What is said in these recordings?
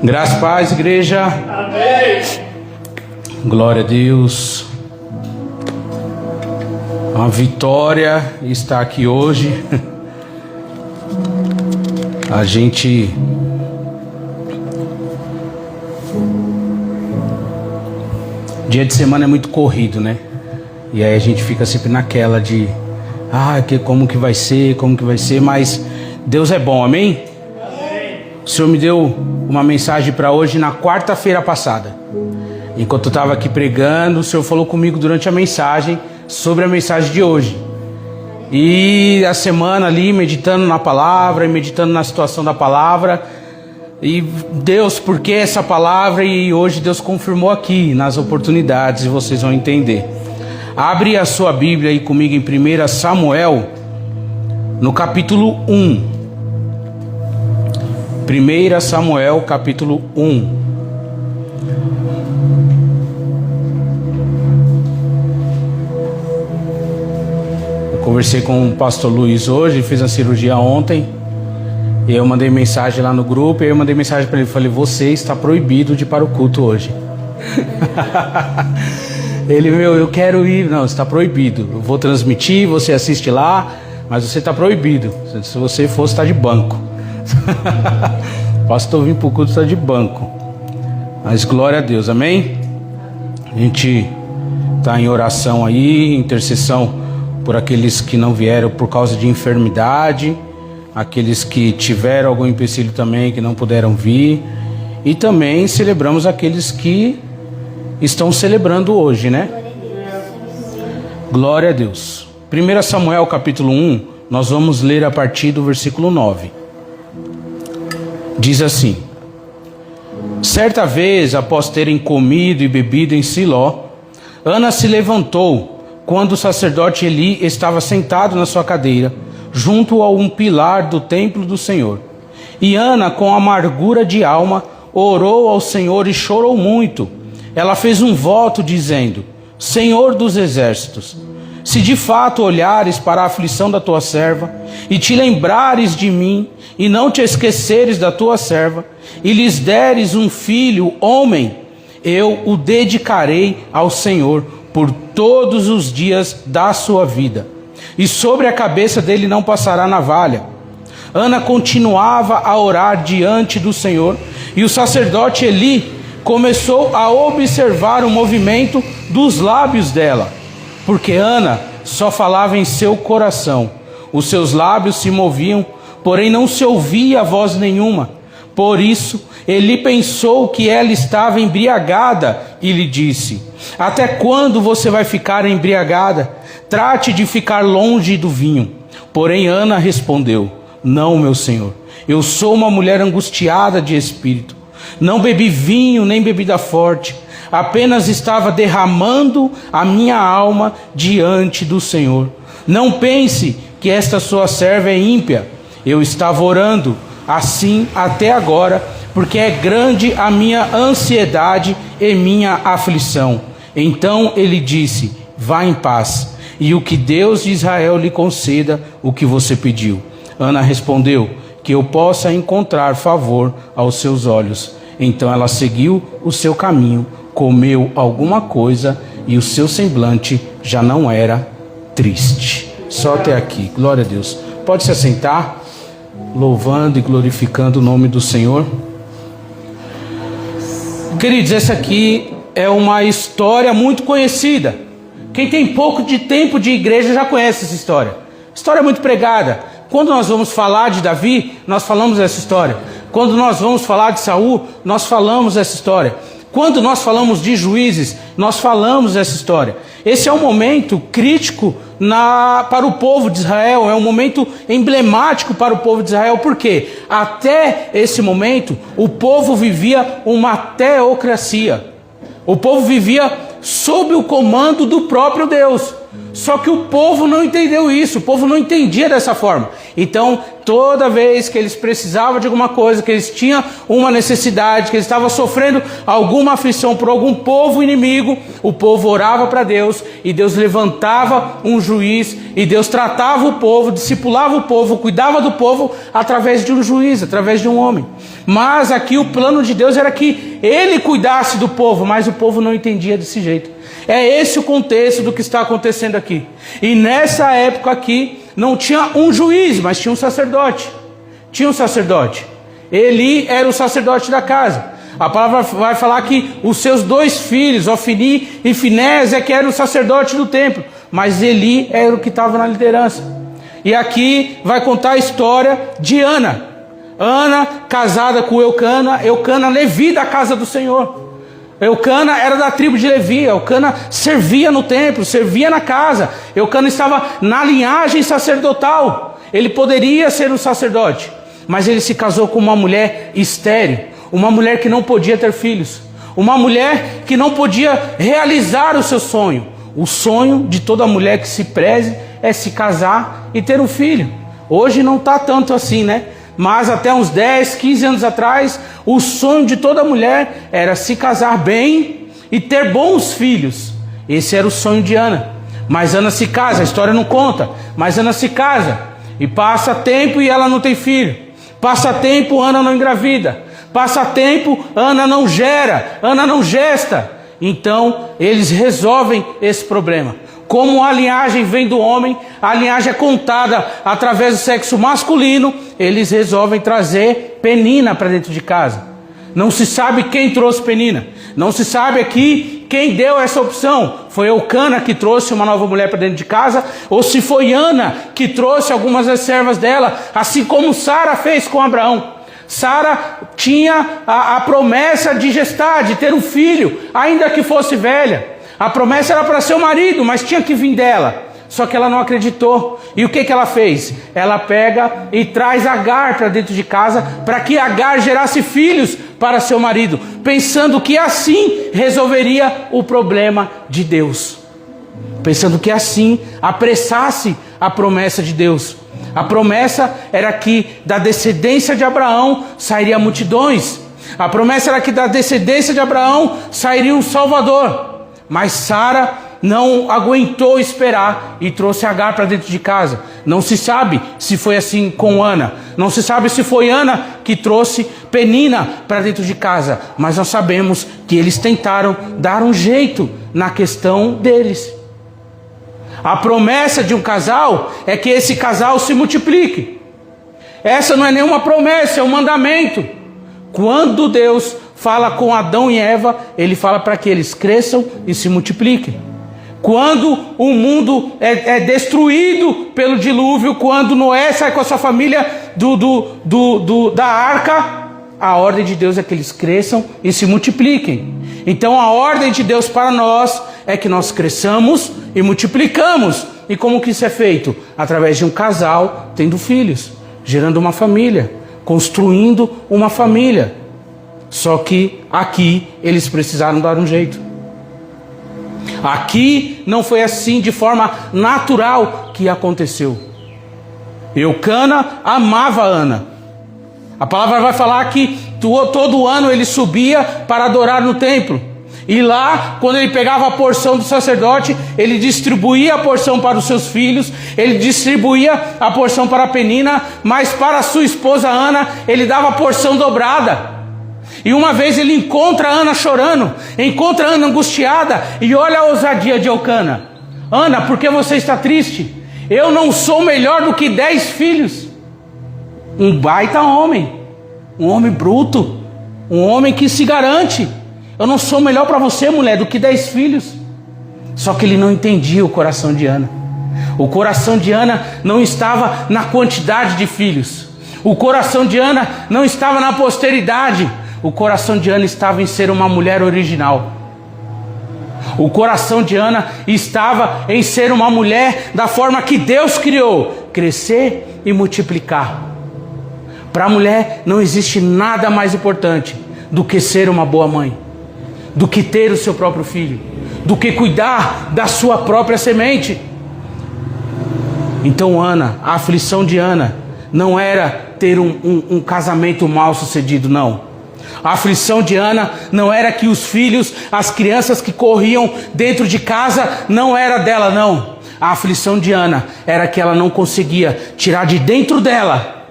Graças e paz, igreja. Amém. Glória a Deus. Uma vitória estar aqui hoje. A gente dia de semana é muito corrido, né? E aí a gente fica sempre naquela de como que vai ser, mas Deus é bom, amém? O Senhor me deu uma mensagem para hoje na quarta-feira passada. Enquanto eu estava aqui pregando, o Senhor falou comigo durante a mensagem sobre a mensagem de hoje. E a semana ali, meditando na palavra, e meditando na situação da palavra. E Deus, por que essa palavra? E hoje Deus confirmou aqui nas oportunidades, e vocês vão entender. Abre a sua Bíblia aí comigo em 1 Samuel, no capítulo 1. 1 Samuel, capítulo 1. Eu conversei com o pastor Luiz hoje, ele fez a cirurgia ontem. E eu mandei mensagem lá no grupo, e eu mandei mensagem para ele, falei: você está proibido de ir para o culto hoje. Ele, eu quero ir. Não, está proibido. Eu vou transmitir, você assiste lá, mas você está proibido. Se você for, está de banco. Pastor, vim para o culto, está de banco. Mas glória a Deus, amém? A gente está em oração aí, intercessão por aqueles que não vieram por causa de enfermidade, aqueles que tiveram algum empecilho também, que não puderam vir. E também celebramos aqueles que estão celebrando hoje, né? Glória a Deus. 1 Samuel capítulo 1, nós vamos ler a partir do versículo 9. Diz assim: certa vez, após terem comido e bebido em Siló, Ana se levantou quando o sacerdote Eli estava sentado na sua cadeira, junto a um pilar do templo do Senhor. E Ana, com amargura de alma, orou ao Senhor e chorou muito. Ela fez um voto dizendo: Senhor dos exércitos, se de fato olhares para a aflição da tua serva, e te lembrares de mim, e não te esqueceres da tua serva, e lhes deres um filho, homem, eu o dedicarei ao Senhor por todos os dias da sua vida, e sobre a cabeça dele não passará navalha. Ana continuava a orar diante do Senhor, e o sacerdote Eli começou a observar o movimento dos lábios dela, porque Ana só falava em seu coração. Os seus lábios se moviam, porém não se ouvia voz nenhuma. Por isso, Eli pensou que ela estava embriagada e lhe disse: até quando você vai ficar embriagada? Trate de ficar longe do vinho. Porém Ana respondeu: não, meu senhor, eu sou uma mulher angustiada de espírito. Não bebi vinho nem bebida forte, apenas estava derramando a minha alma diante do Senhor. Não pense que esta sua serva é ímpia. Eu estava orando assim até agora, porque é grande a minha ansiedade e minha aflição. Então ele disse: vá em paz, e o que Deus de Israel lhe conceda o que você pediu. Ana respondeu: que eu possa encontrar favor aos seus olhos. Então ela seguiu o seu caminho, comeu alguma coisa, e o seu semblante já não era triste. Só até aqui, glória a Deus. Pode se assentar, louvando e glorificando o nome do Senhor. Queridos, essa aqui é uma história muito conhecida. Quem tem pouco de tempo de igreja já conhece essa história. História muito pregada. Quando nós vamos falar de Davi, nós falamos dessa história. Quando nós vamos falar de Saul, nós falamos dessa história. Quando nós falamos de Juízes, nós falamos dessa história. Esse é um momento crítico para o povo de Israel, é um momento emblemático para o povo de Israel, porque até esse momento o povo vivia uma teocracia. O povo vivia sob o comando do próprio Deus. Só que o povo não entendeu isso, o povo não entendia dessa forma. Então, toda vez que eles precisavam de alguma coisa, que eles tinham uma necessidade, que eles estavam sofrendo alguma aflição por algum povo inimigo, o povo orava para Deus, e Deus levantava um juiz, e Deus tratava o povo, discipulava o povo, cuidava do povo através de um juiz, através de um homem. Mas aqui o plano de Deus era que ele cuidasse do povo, mas o povo não entendia desse jeito. É esse o contexto do que está acontecendo aqui. E nessa época aqui, não tinha um juiz, mas tinha um sacerdote. Tinha um sacerdote. Eli era o sacerdote da casa. A palavra vai falar que os seus 2 filhos, Ofni e Finés, é que eram o sacerdote do templo. Mas Eli era o que estava na liderança. E aqui vai contar a história de Ana. Ana, casada com Eucana, Eucana levi da casa do Senhor. Eucana era da tribo de Levi, Eucana servia no templo, servia na casa. Eucana estava na linhagem sacerdotal, ele poderia ser um sacerdote, mas ele se casou com uma mulher estéril, uma mulher que não podia ter filhos, uma mulher que não podia realizar o seu sonho. O sonho de toda mulher que se preze é se casar e ter um filho. Hoje não está tanto assim, né? Mas até uns 10, 15 anos atrás, o sonho de toda mulher era se casar bem e ter bons filhos. Esse era o sonho de Ana. Mas Ana se casa, a história não conta, mas Ana se casa. E passa tempo e ela não tem filho. Passa tempo, Ana não engravida. Passa tempo, Ana não gera, Ana não gesta. Então, eles resolvem esse problema. Como a linhagem vem do homem, a linhagem é contada através do sexo masculino, eles resolvem trazer Penina para dentro de casa. Não se sabe quem trouxe Penina. Não se sabe aqui quem deu essa opção. Foi Eucana que trouxe uma nova mulher para dentro de casa, ou se foi Ana que trouxe algumas das servas dela, assim como Sara fez com Abraão. Sara tinha a promessa de gestar, de ter um filho, ainda que fosse velha. A promessa era para seu marido, mas tinha que vir dela. Só que ela não acreditou. E o que ela fez? Ela pega e traz Agar para dentro de casa, para que Agar gerasse filhos para seu marido, pensando que assim resolveria o problema de Deus. Pensando que assim apressasse a promessa de Deus. A promessa era que da descendência de Abraão sairia multidões. A promessa era que da descendência de Abraão sairia um Salvador. Mas Sara não aguentou esperar e trouxe Agar para dentro de casa. Não se sabe se foi assim com Ana. Não se sabe se foi Ana que trouxe Penina para dentro de casa. Mas nós sabemos que eles tentaram dar um jeito na questão deles. A promessa de um casal é que esse casal se multiplique. Essa não é nenhuma promessa, é um mandamento. Quando Deus fala com Adão e Eva, ele fala para que eles cresçam e se multipliquem. Quando o mundo é destruído pelo dilúvio, quando Noé sai com a sua família da arca, a ordem de Deus é que eles cresçam e se multipliquem. Então a ordem de Deus para nós é que nós cresçamos e multiplicamos. E como que isso é feito? Através de um casal tendo filhos, gerando uma família, construindo uma família. Só que aqui eles precisaram dar um jeito. Aqui não foi assim de forma natural que aconteceu. Eucana amava Ana. A palavra vai falar que todo ano ele subia para adorar no templo. E lá, quando ele pegava a porção do sacerdote, ele distribuía a porção para os seus filhos, ele distribuía a porção para Penina, mas para sua esposa Ana, ele dava a porção dobrada. E uma vez ele encontra Ana chorando, encontra Ana angustiada, e olha a ousadia de Eucana. Ana, por que você está triste? Eu não sou melhor do que 10 filhos. Um baita homem, um homem bruto, um homem que se garante. Eu não sou melhor para você, mulher, do que 10 filhos. Só que ele não entendia o coração de Ana. O coração de Ana não estava na quantidade de filhos. O coração de Ana não estava na posteridade. O coração de Ana estava em ser uma mulher original. O coração de Ana estava em ser uma mulher da forma que Deus criou, crescer e multiplicar. Para a mulher não existe nada mais importante do que ser uma boa mãe, do que ter o seu próprio filho, do que cuidar da sua própria semente. Então Ana, a aflição de Ana não era ter um casamento mal sucedido, não. A aflição de Ana não era que os filhos, as crianças que corriam dentro de casa, não era dela, não. A aflição de Ana era que ela não conseguia tirar de dentro dela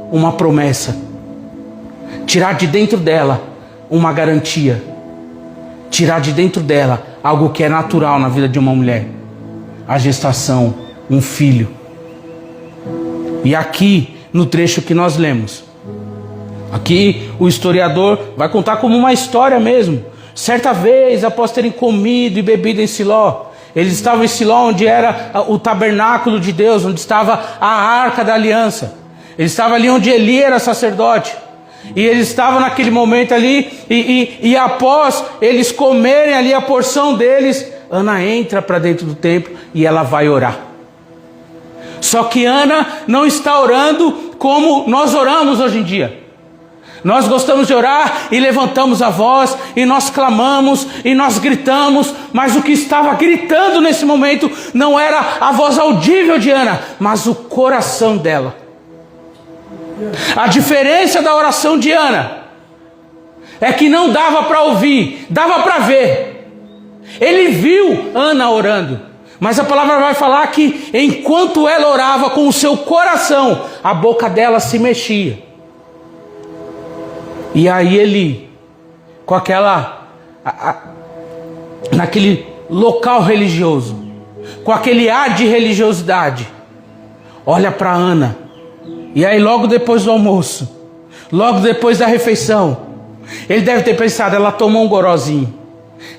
uma promessa, tirar de dentro dela uma garantia, tirar de dentro dela algo que é natural na vida de uma mulher: a gestação, um filho. E aqui no trecho que nós lemos, aqui o historiador vai contar como uma história mesmo. Certa vez, após terem comido e bebido em Siló, eles estavam em Siló, onde era o tabernáculo de Deus, onde estava a arca da aliança. Eles estavam ali onde Eli era sacerdote. E eles estavam naquele momento ali, e após eles comerem ali a porção deles, Ana entra para dentro do templo e ela vai orar. Só que Ana não está orando como nós oramos hoje em dia. Nós gostamos de orar e levantamos a voz, e nós clamamos, e nós gritamos, mas o que estava gritando nesse momento não era a voz audível de Ana, mas o coração dela. A diferença da oração de Ana é que não dava para ouvir, dava para ver. Ele viu Ana orando, mas a palavra vai falar que enquanto ela orava com o seu coração, a boca dela se mexia. E aí Eli, com naquele local religioso, com aquele ar de religiosidade, olha para Ana. E aí logo depois do almoço, logo depois da refeição, ele deve ter pensado: ela tomou um gorozinho,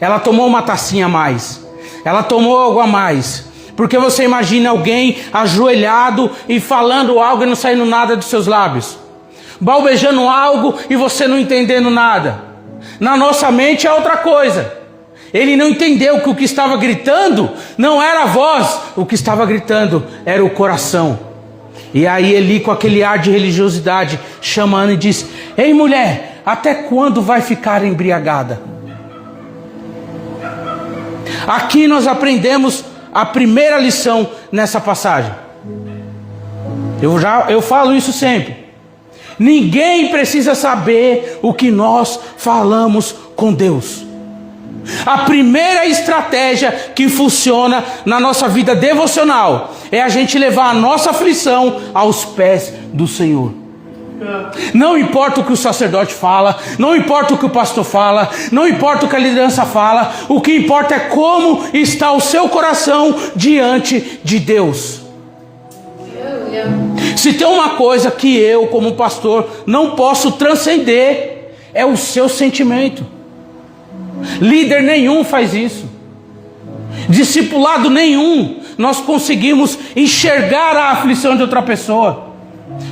ela tomou uma tacinha a mais, ela tomou algo a mais. Porque você imagina alguém ajoelhado e falando algo e não saindo nada dos seus lábios, balbejando algo e você não entendendo nada. Na nossa mente é outra coisa. Ele não entendeu que o que estava gritando não era a voz, o que estava gritando era o coração. E aí Eli, com aquele ar de religiosidade, chama Ana e diz: ei mulher, até quando vai ficar embriagada? Aqui nós aprendemos a primeira lição nessa passagem. Eu falo isso sempre. Ninguém precisa saber o que nós falamos com Deus. A primeira estratégia que funciona na nossa vida devocional é a gente levar a nossa aflição aos pés do Senhor. Não importa o que o sacerdote fala, não importa o que o pastor fala, não importa o que a liderança fala, o que importa é como está o seu coração diante de Deus. Se tem uma coisa que eu, como pastor, não posso transcender, é o seu sentimento. Líder nenhum faz isso. Discipulado nenhum nós conseguimos enxergar a aflição de outra pessoa.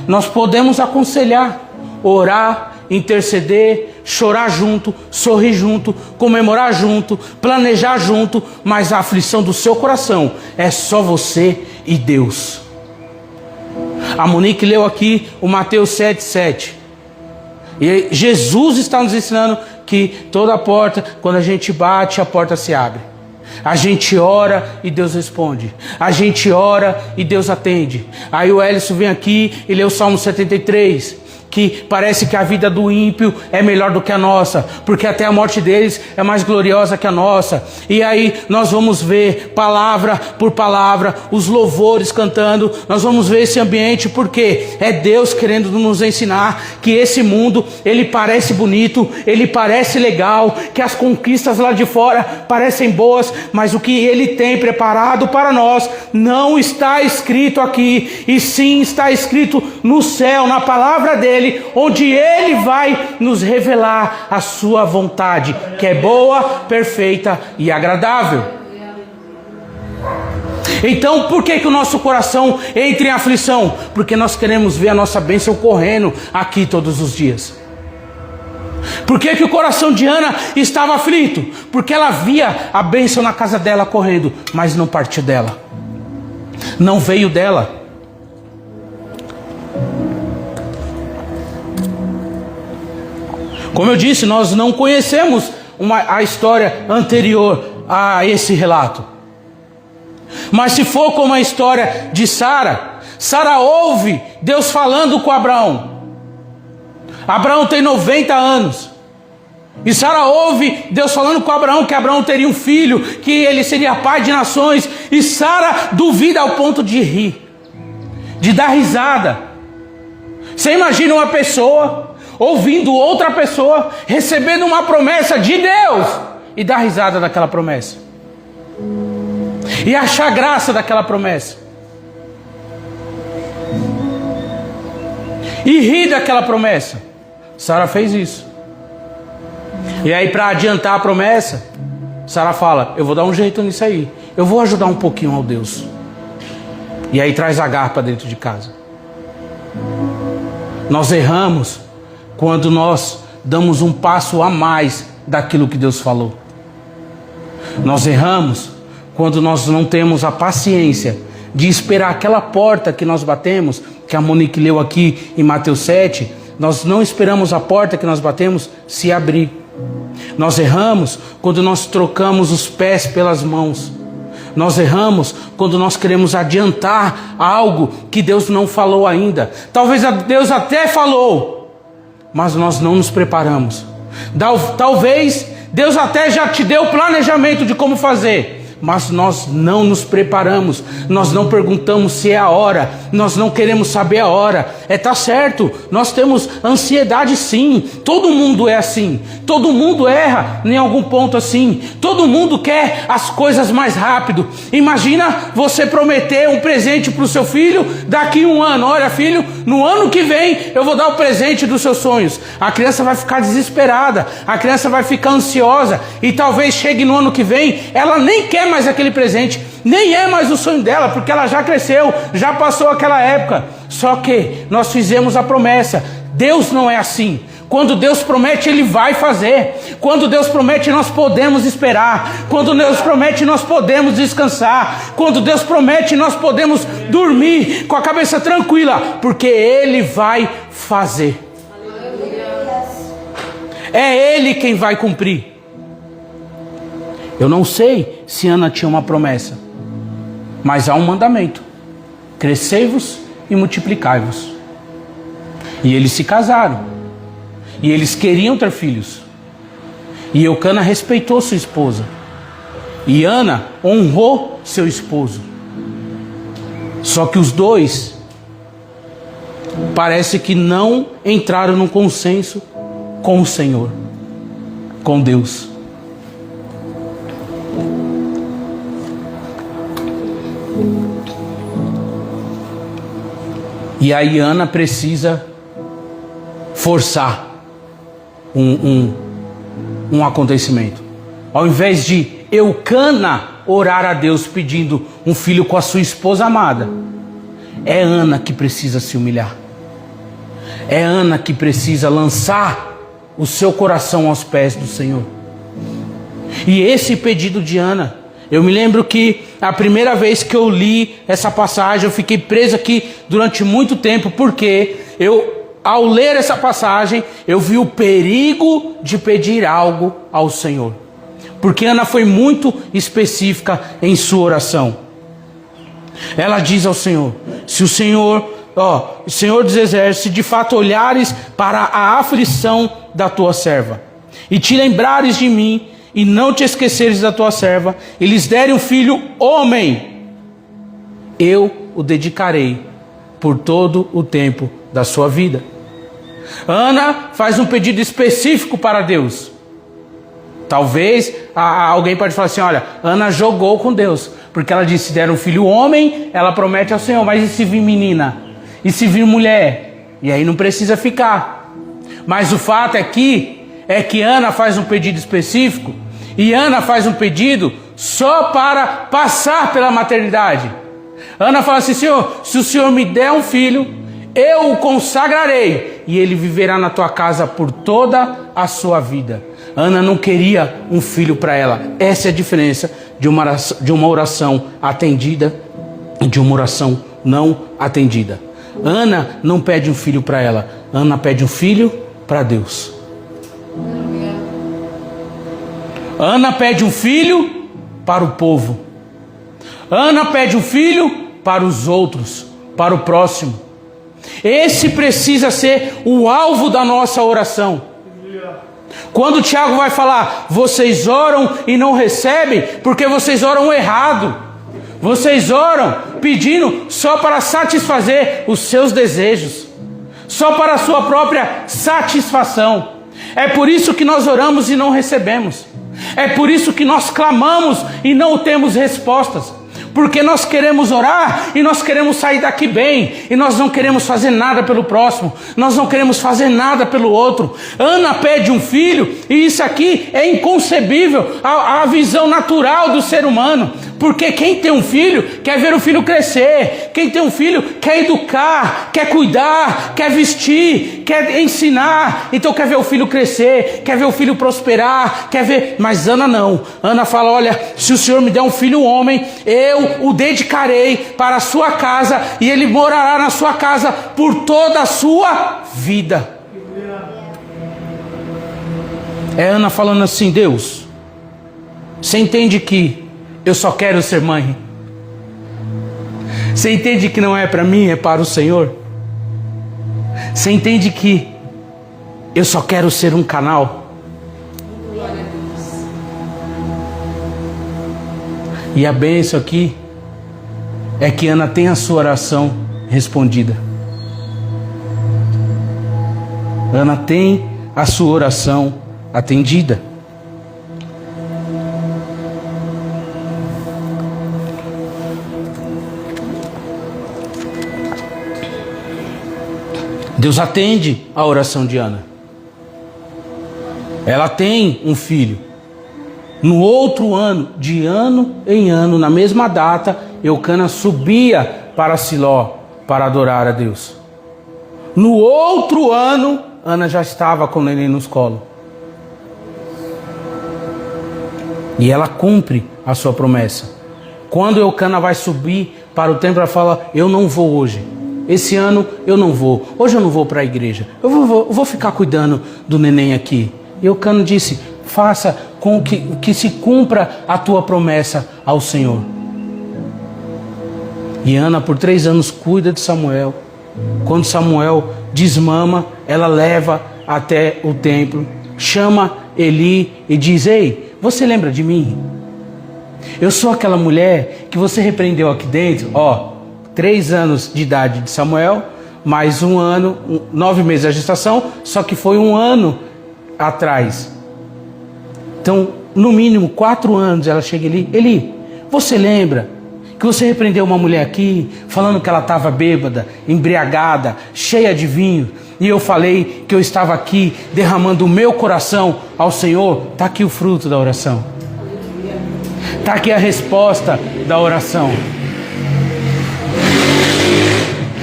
Nós podemos aconselhar, orar, interceder, chorar junto, sorrir junto, comemorar junto, planejar junto, mas a aflição do seu coração é só você e Deus. A Monique leu aqui o Mateus 7,7. E Jesus está nos ensinando que toda porta, quando a gente bate, a porta se abre. A gente ora e Deus responde. A gente ora e Deus atende. Aí o Ellison vem aqui e lê o Salmo 73, que parece que a vida do ímpio é melhor do que a nossa, porque até a morte deles é mais gloriosa que a nossa. E aí nós vamos ver palavra por palavra os louvores cantando, nós vamos ver esse ambiente, porque é Deus querendo nos ensinar que esse mundo, ele parece bonito, ele parece legal, que as conquistas lá de fora parecem boas, mas o que ele tem preparado para nós não está escrito aqui, e sim está escrito no céu, na palavra dele, onde ele vai nos revelar a sua vontade, que é boa, perfeita e agradável. Então por que o nosso coração entra em aflição? Porque nós queremos ver a nossa bênção correndo aqui todos os dias. Por que o coração de Ana estava aflito? Porque ela via a bênção na casa dela correndo, mas não partiu dela, não veio dela. Como eu disse, nós não conhecemos a história anterior a esse relato. Mas se for como a história de Sara, Sara ouve Deus falando com Abraão. Abraão tem 90 anos. E Sara ouve Deus falando com Abraão que Abraão teria um filho, que ele seria pai de nações. E Sara duvida ao ponto de rir, de dar risada. Você imagina uma pessoa ouvindo outra pessoa recebendo uma promessa de Deus e dar risada daquela promessa, e achar graça daquela promessa, e rir daquela promessa. Sara fez isso. E aí, para adiantar a promessa, Sara fala: eu vou dar um jeito nisso aí, eu vou ajudar um pouquinho ao Deus. E aí traz Agar para dentro de casa. Nós erramos quando nós damos um passo a mais daquilo que Deus falou. Nós erramos quando nós não temos a paciência de esperar aquela porta que nós batemos, que a Monique leu aqui em Mateus 7, nós não esperamos a porta que nós batemos se abrir. Nós erramos quando nós trocamos os pés pelas mãos. Nós erramos quando nós queremos adiantar algo que Deus não falou ainda. Talvez Deus até falou, mas nós não nos preparamos. Talvez Deus até já te deu o planejamento de como fazer, mas nós não nos preparamos. Nós não perguntamos se é a hora. Nós não queremos saber a hora. Tá certo, nós temos ansiedade sim. Todo mundo é assim. Todo mundo erra em algum ponto assim. Todo mundo quer as coisas mais rápido. Imagina você prometer um presente para o seu filho daqui a um ano. Olha, filho, no ano que vem eu vou dar o presente dos seus sonhos. A criança vai ficar desesperada. A criança vai ficar ansiosa. E talvez chegue no ano que vem, ela nem quer mais aquele presente, nem é mais o sonho dela, porque ela já cresceu, já passou aquela época. Só que nós fizemos a promessa. Deus não é assim. Quando Deus promete, Ele vai fazer. Quando Deus promete, nós podemos esperar. Quando Deus promete, nós podemos descansar. Quando Deus promete, nós podemos dormir com a cabeça tranquila, porque Ele vai fazer. É Ele quem vai cumprir. Eu não sei se Ana tinha uma promessa, mas há um mandamento: crescei-vos e multiplicai-vos. E eles se casaram, e eles queriam ter filhos, e Eucana respeitou sua esposa, e Ana honrou seu esposo. Só que os dois parece que não entraram num consenso com o Senhor, com Deus. E aí Ana precisa forçar um acontecimento. Ao invés de Eucana orar a Deus pedindo um filho com a sua esposa amada, é Ana que precisa se humilhar. É Ana que precisa lançar o seu coração aos pés do Senhor. E esse pedido de Ana, eu me lembro que a primeira vez que eu li essa passagem, eu fiquei preso aqui durante muito tempo, porque ao ler essa passagem, eu vi o perigo de pedir algo ao Senhor. Porque Ana foi muito específica em sua oração. Ela diz ao Senhor: se o Senhor, o Senhor dos Exércitos, se de fato olhares para a aflição da tua serva, e te lembrares de mim, e não te esqueceres da tua serva, e lhes derem um filho homem, eu o dedicarei por todo o tempo da sua vida. Ana faz um pedido específico para Deus. Talvez alguém pode falar assim: olha, Ana jogou com Deus, porque ela disse: se der um filho homem, ela promete ao Senhor, mas e se vir menina? E se vir mulher? E aí não precisa ficar. Mas o fato é que Ana faz um pedido específico, e Ana faz um pedido só para passar pela maternidade. Ana fala assim: Senhor, se o Senhor me der um filho, eu o consagrarei, e ele viverá na tua casa por toda a sua vida. Ana não queria um filho para ela. Essa é a diferença de uma oração atendida e de uma oração não atendida. Ana não pede um filho para ela, Ana pede um filho para Deus. Ana pede um filho para o povo. Ana pede o filho para os outros, para o próximo. Esse precisa ser o alvo da nossa oração. Quando Tiago vai falar, vocês oram e não recebem, porque vocês oram errado. Vocês oram pedindo só para satisfazer os seus desejos, só para a sua própria satisfação. É por isso que nós oramos e não recebemos. É por isso que nós clamamos e não temos respostas. Porque nós queremos orar e nós queremos sair daqui bem. E nós não queremos fazer nada pelo próximo. Nós não queremos fazer nada pelo outro. Ana pede um filho e isso aqui é inconcebível à visão natural do ser humano. Porque quem tem um filho quer ver o filho crescer. Quem tem um filho quer educar, quer cuidar, quer vestir, quer ensinar. Então quer ver o filho crescer, quer ver o filho prosperar, quer ver... Mas Ana não. Ana fala, olha, se o Senhor me der um filho homem, eu o dedicarei para a sua casa e ele morará na sua casa por toda a sua vida. É Ana falando assim, Deus, você entende que eu só quero ser mãe? Você entende que não é para mim, é para o Senhor? Você entende que eu só quero ser um canal? E a bênção aqui é que Ana tem a sua oração respondida. Ana tem a sua oração atendida. Deus atende a oração de Ana. Ela tem um filho. No outro ano, de ano em ano, na mesma data, Eucana subia para Siló para adorar a Deus. No outro ano, Ana já estava com o neném nos colos. E ela cumpre a sua promessa. Quando Eucana vai subir para o templo, ela fala, eu não vou hoje. Esse ano eu não vou. Hoje eu não vou para a igreja. Eu vou ficar cuidando do neném aqui. E Eucana disse, faça com que se cumpra a tua promessa ao Senhor. E Ana por 3 anos cuida de Samuel. Quando Samuel desmama, ela leva até o templo, chama Eli e diz, ei, você lembra de mim? Eu sou aquela mulher que você repreendeu aqui dentro, 3 anos de idade de Samuel, mais 1 ano, 9 meses da gestação, só que foi 1 ano atrás. Então, no mínimo 4 anos ela chega ali, Eli, você lembra que você repreendeu uma mulher aqui, falando que ela estava bêbada, embriagada, cheia de vinho, e eu falei que eu estava aqui derramando o meu coração ao Senhor? Está aqui o fruto da oração. Está aqui a resposta da oração.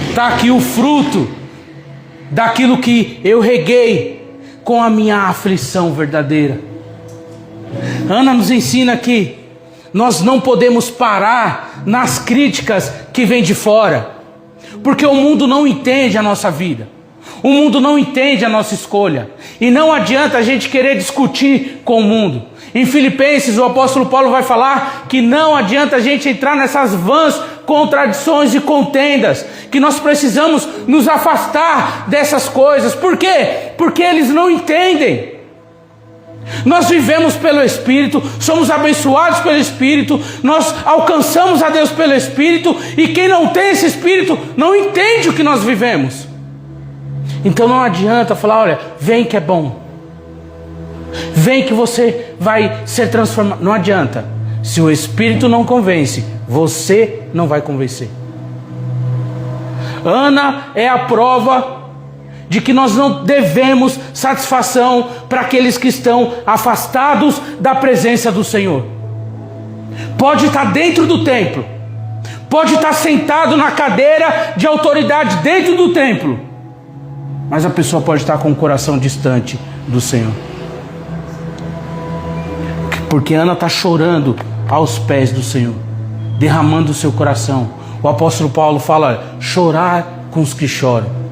Está aqui o fruto daquilo que eu reguei com a minha aflição verdadeira. Ana nos ensina que nós não podemos parar nas críticas que vêm de fora, porque o mundo não entende a nossa vida, o mundo não entende a nossa escolha, e não adianta a gente querer discutir com o mundo. Em Filipenses o apóstolo Paulo vai falar que não adianta a gente entrar nessas vãs contradições e contendas, que nós precisamos nos afastar dessas coisas. Por quê? Porque eles não entendem. Nós vivemos pelo Espírito, somos abençoados pelo Espírito, nós alcançamos a Deus pelo Espírito, e quem não tem esse Espírito não entende o que nós vivemos. Então não adianta falar, olha, vem que é bom, vem que você vai ser transformado. Não adianta. Se o Espírito não convence, você não vai convencer. Ana é a prova de que nós não devemos satisfação para aqueles que estão afastados da presença do Senhor. Pode estar dentro do templo, pode estar sentado na cadeira de autoridade dentro do templo, mas a pessoa pode estar com o coração distante do Senhor. Porque Ana está chorando aos pés do Senhor, derramando o seu coração. O apóstolo Paulo fala, chorar com os que choram.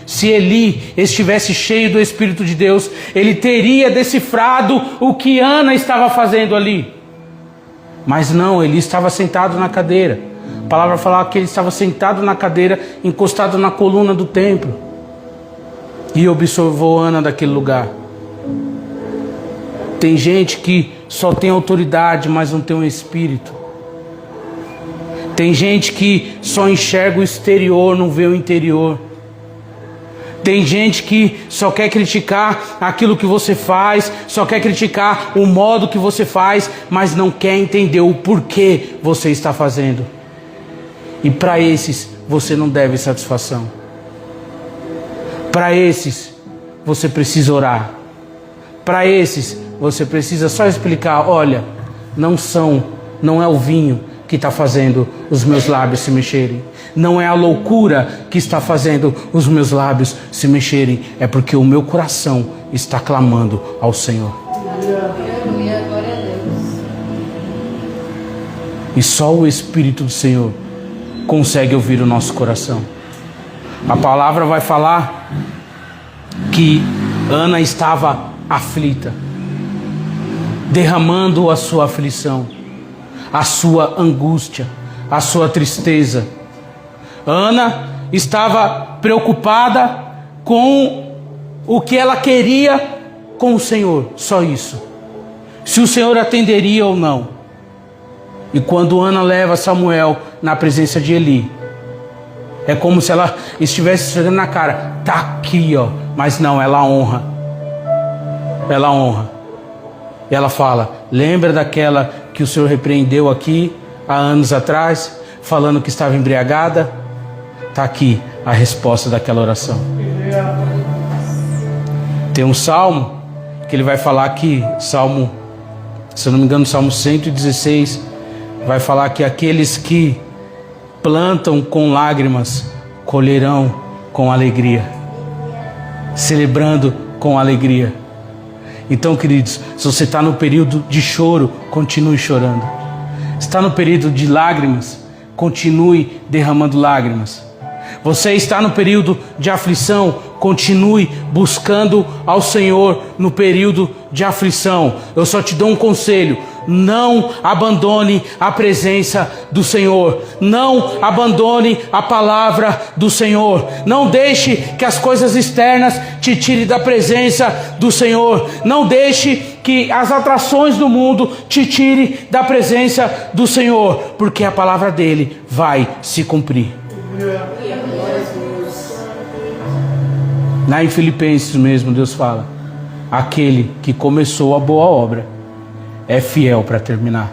Se Eli estivesse cheio do Espírito de Deus, ele teria decifrado o que Ana estava fazendo ali. Mas não, ele estava sentado na cadeira. A palavra falava que ele estava sentado na cadeira, encostado na coluna do templo, e observou Ana daquele lugar. Tem gente que só tem autoridade, mas não tem um espírito. Tem gente que só enxerga o exterior, não vê o interior. Tem gente que só quer criticar aquilo que você faz, só quer criticar o modo que você faz, mas não quer entender o porquê você está fazendo. E para esses você não deve satisfação. Para esses você precisa orar. Para esses você precisa só explicar: olha, não é o vinho que está fazendo os meus lábios se mexerem. Não é a loucura que está fazendo os meus lábios se mexerem. É porque o meu coração está clamando ao Senhor. E só o Espírito do Senhor consegue ouvir o nosso coração. A palavra vai falar que Ana estava aflita, derramando a sua aflição, a sua angústia, a sua tristeza. Ana estava preocupada com o que ela queria com o Senhor, só isso. Se o Senhor atenderia ou não. E quando Ana leva Samuel na presença de Eli, é como se ela estivesse chegando na cara: tá aqui, ó. Mas não, ela honra. Ela honra. E ela fala: lembra daquela que o Senhor repreendeu aqui há anos atrás, falando que estava embriagada? Está aqui a resposta daquela oração. Tem um salmo que ele vai falar aqui, salmo, se eu não me engano, salmo 116, vai falar que aqueles que plantam com lágrimas colherão com alegria, celebrando com alegria. Então, queridos, se você está no período de choro, continue chorando. Se está no período de lágrimas, continue derramando lágrimas. Você está no período de aflição, continue buscando ao Senhor no período de aflição. Eu só te dou um conselho: não abandone a presença do Senhor. Não abandone a palavra do Senhor. Não deixe que as coisas externas te tirem da presença do Senhor. Não deixe que as atrações do mundo te tirem da presença do Senhor, porque a palavra dele vai se cumprir. Lá em Filipenses mesmo, Deus fala: aquele que começou a boa obra é fiel para terminar.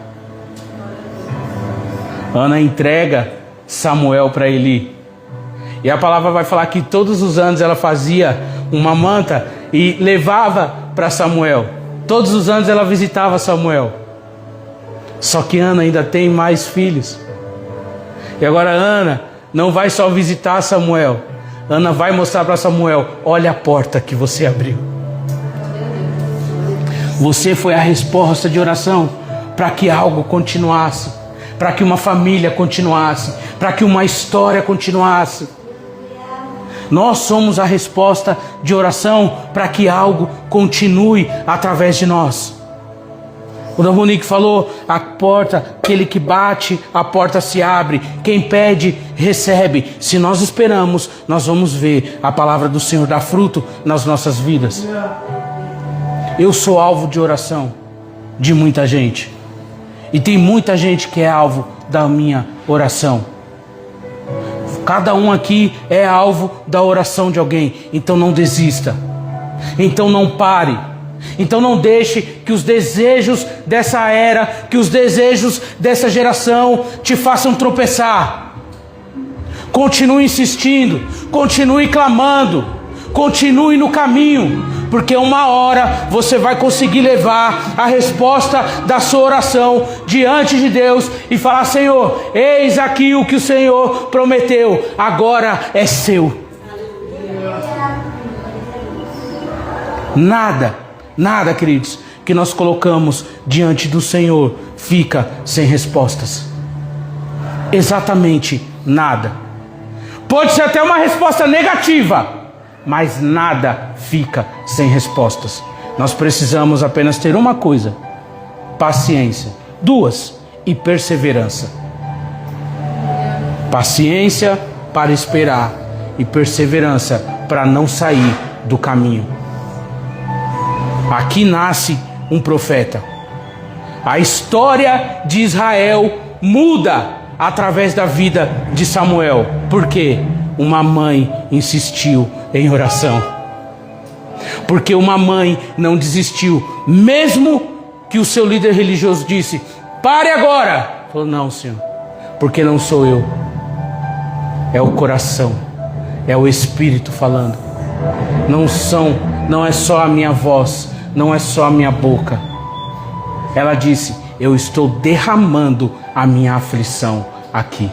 Ana entrega Samuel para Eli. E a palavra vai falar que todos os anos ela fazia uma manta e levava para Samuel. Todos os anos ela visitava Samuel. Só que Ana ainda tem mais filhos. E agora Ana não vai só visitar Samuel. Ana vai mostrar para Samuel: olha a porta que você abriu. Você foi a resposta de oração para que algo continuasse, para que uma família continuasse, para que uma história continuasse. Nós somos a resposta de oração para que algo continue através de nós. O Dominique falou: a porta, aquele que bate, a porta se abre. Quem pede, recebe. Se nós esperamos, nós vamos ver a palavra do Senhor dar fruto nas nossas vidas. Eu sou alvo de oração de muita gente. E tem muita gente que é alvo da minha oração. Cada um aqui é alvo da oração de alguém. Então não desista. Então não pare. Então não deixe que os desejos dessa era, que os desejos dessa geração te façam tropeçar. Continue insistindo, continue clamando, continue no caminho, porque uma hora você vai conseguir levar a resposta da sua oração diante de Deus e falar: Senhor, eis aqui o que o Senhor prometeu, agora é seu. Nada, queridos, que nós colocamos diante do Senhor fica sem respostas. Exatamente nada. Pode ser até uma resposta negativa, mas nada fica sem respostas. Nós precisamos apenas ter uma coisa: paciência. 2, e perseverança. Paciência para esperar e perseverança para não sair do caminho. Aqui nasce um profeta. A história de Israel muda através da vida de Samuel. Por quê? Uma mãe insistiu em oração. Porque uma mãe não desistiu, mesmo que o seu líder religioso disse: pare agora. Falou: não, Senhor, porque não sou eu, é o coração, é o Espírito falando. Não é só a minha voz, não é só a minha boca. Ela disse: eu estou derramando a minha aflição aqui.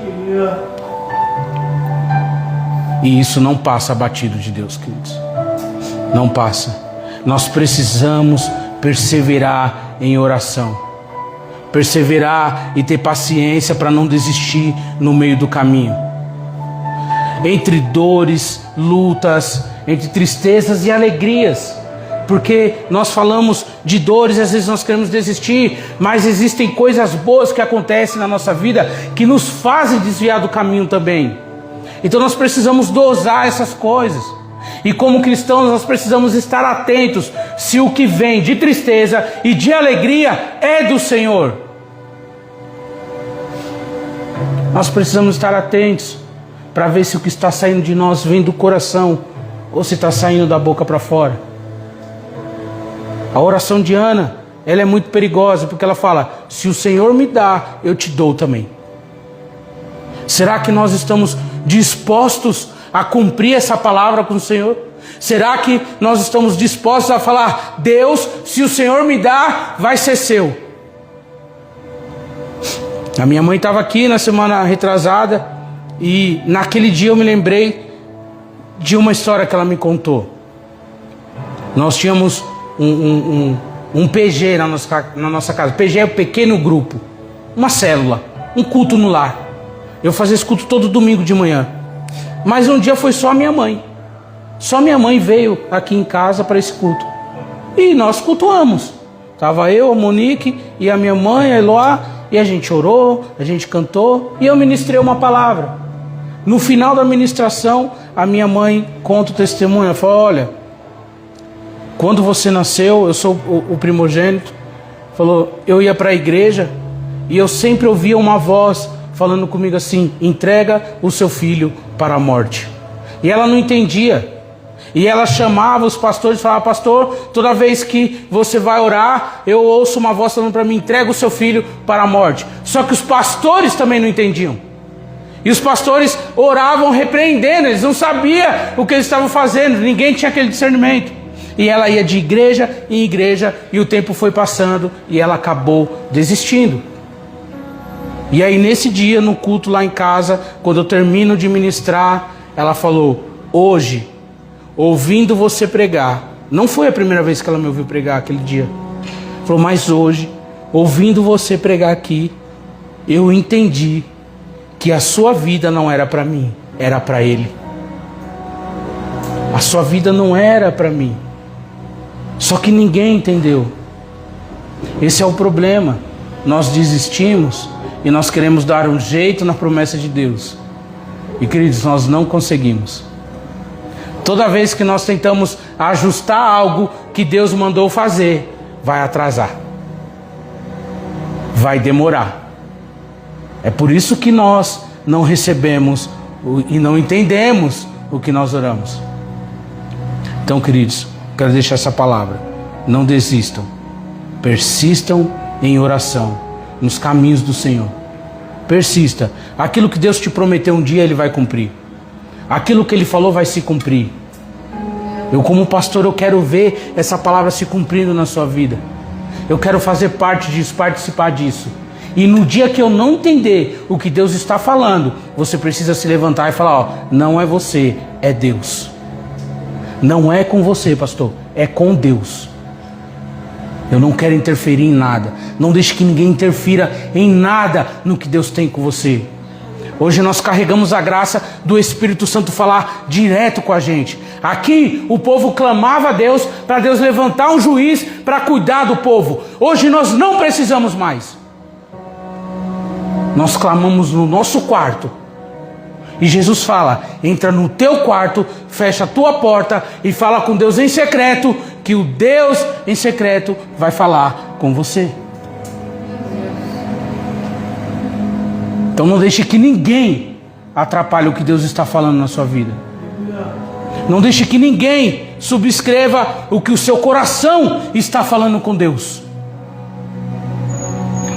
E isso não passa batido de Deus, queridos. Não passa. Nós precisamos perseverar em oração. Perseverar e ter paciência para não desistir no meio do caminho. Entre dores, lutas, entre tristezas e alegrias. Porque nós falamos de dores, às vezes nós queremos desistir, mas existem coisas boas que acontecem na nossa vida que nos fazem desviar do caminho também. Então nós precisamos dosar essas coisas. E como cristãos nós precisamos estar atentos se o que vem de tristeza e de alegria é do Senhor. Nós precisamos estar atentos para ver se o que está saindo de nós vem do coração ou se está saindo da boca para fora. A oração de Ana, ela é muito perigosa, porque ela fala: se o Senhor me dá, eu te dou também. Será que nós estamos dispostos a cumprir essa palavra com o Senhor? Será que nós estamos dispostos a falar: Deus, se o Senhor me dá, vai ser seu? A minha mãe estava aqui na semana retrasada, e naquele dia eu me lembrei de uma história que ela me contou. Nós tínhamos um PG na nossa casa. PG é um pequeno grupo, uma célula, um culto no lar. Eu fazia esse culto todo domingo de manhã. Mas um dia foi só a minha mãe. Só minha mãe veio aqui em casa para esse culto. E nós cultuamos. Estava eu, a Monique e a minha mãe, a Eloá. E a gente orou, a gente cantou. E eu ministrei uma palavra. No final da ministração, a minha mãe conta o testemunho. Ela falou: olha, quando você nasceu, eu sou o primogênito. Falou: eu ia para a igreja e eu sempre ouvia uma voz falando comigo assim: entrega o seu filho para a morte. E ela não entendia. E ela chamava os pastores e falava: pastor, toda vez que você vai orar, eu ouço uma voz falando para mim: entrega o seu filho para a morte. Só que os pastores também não entendiam. E os pastores oravam repreendendo, eles não sabiam o que eles estavam fazendo, ninguém tinha aquele discernimento. E ela ia de igreja em igreja, e o tempo foi passando, e ela acabou desistindo. E aí nesse dia, no culto lá em casa, quando eu termino de ministrar, ela falou: hoje, ouvindo você pregar, não foi a primeira vez que ela me ouviu pregar aquele dia. Falou: mas hoje, ouvindo você pregar aqui, eu entendi que a sua vida não era para mim, era para Ele. A sua vida não era para mim. Só que ninguém entendeu. Esse é o problema. Nós desistimos e nós queremos dar um jeito na promessa de Deus. E queridos, nós não conseguimos. Toda vez que nós tentamos ajustar algo que Deus mandou fazer, vai atrasar. Vai demorar. É por isso que nós não recebemos e não entendemos o que nós oramos. Então, queridos, quero deixar essa palavra: não desistam, persistam em oração, nos caminhos do Senhor. Persista. Aquilo que Deus te prometeu um dia, Ele vai cumprir. Aquilo que Ele falou vai se cumprir. Eu, como pastor, eu quero ver essa palavra se cumprindo na sua vida. Eu quero fazer parte disso, participar disso. E no dia que eu não entender o que Deus está falando, você precisa se levantar e falar: ó, não é você, é Deus. Não é com você, pastor, é com Deus. Eu não quero interferir em nada. Não deixe que ninguém interfira em nada no que Deus tem com você. Hoje nós carregamos a graça do Espírito Santo falar direto com a gente. Aqui o povo clamava a Deus para Deus levantar um juiz para cuidar do povo. Hoje nós não precisamos mais. Nós clamamos no nosso quarto. E Jesus fala: entra no teu quarto, fecha a tua porta e fala com Deus em secreto, que o Deus em secreto vai falar com você. Então não deixe que ninguém atrapalhe o que Deus está falando na sua vida. Não deixe que ninguém subscreva o que o seu coração está falando com Deus.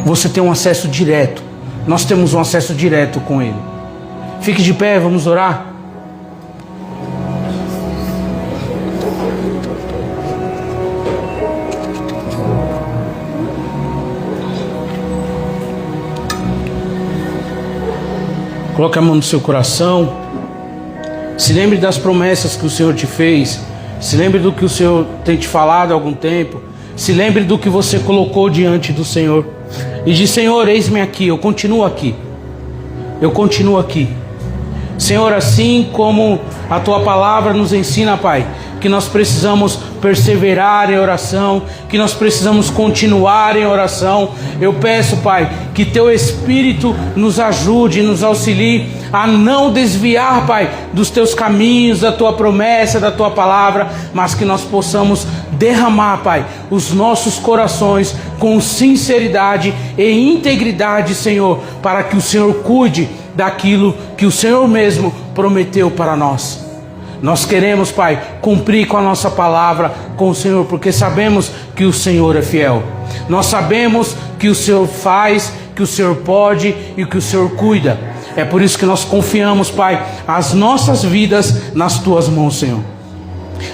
Você tem um acesso direto. Nós temos um acesso direto com Ele. Fique de pé, vamos orar. Coloque a mão no seu coração. Se lembre das promessas que o Senhor te fez. Se lembre do que o Senhor tem te falado há algum tempo. Se lembre do que você colocou diante do Senhor. E diz: Senhor, eis-me aqui, eu continuo aqui. Eu continuo aqui. Senhor, assim como a Tua palavra nos ensina, Pai, que nós precisamos perseverar em oração, que nós precisamos continuar em oração. Eu peço, Pai, que Teu Espírito nos ajude, nos auxilie a não desviar, Pai, dos Teus caminhos, da Tua promessa, da Tua palavra, mas que nós possamos derramar, Pai, os nossos corações com sinceridade e integridade, Senhor, para que o Senhor cuide daquilo que o Senhor mesmo prometeu para nós. Nós queremos, Pai, cumprir com a nossa palavra com o Senhor, porque sabemos que o Senhor é fiel. Nós sabemos que o Senhor faz, que o Senhor pode e que o Senhor cuida. É por isso que nós confiamos, Pai, as nossas vidas nas Tuas mãos, Senhor.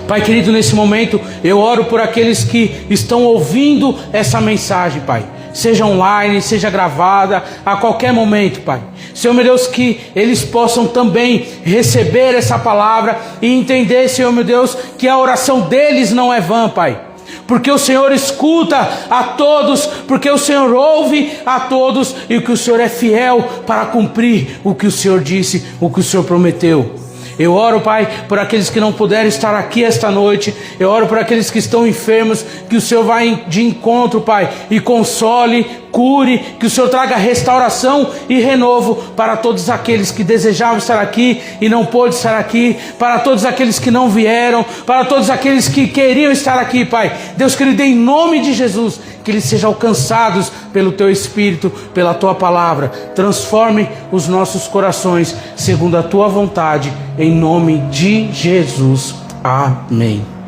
Pai querido, nesse momento eu oro por aqueles que estão ouvindo essa mensagem, Pai. Seja online, seja gravada, a qualquer momento, Pai. Senhor meu Deus, que eles possam também receber essa palavra e entender, Senhor meu Deus, que a oração deles não é vã, Pai. Porque o Senhor escuta a todos, porque o Senhor ouve a todos e que o Senhor é fiel para cumprir o que o Senhor disse, o que o Senhor prometeu. Eu oro, Pai, por aqueles que não puderam estar aqui esta noite. Eu oro por aqueles que estão enfermos, que o Senhor vai de encontro, Pai, e console, cure, que o Senhor traga restauração e renovo para todos aqueles que desejavam estar aqui e não pôde estar aqui, para todos aqueles que não vieram, para todos aqueles que queriam estar aqui, Pai. Deus querido, em nome de Jesus, que eles sejam alcançados pelo Teu Espírito, pela Tua palavra. Transforme os nossos corações segundo a Tua vontade, em nome de Jesus. Amém.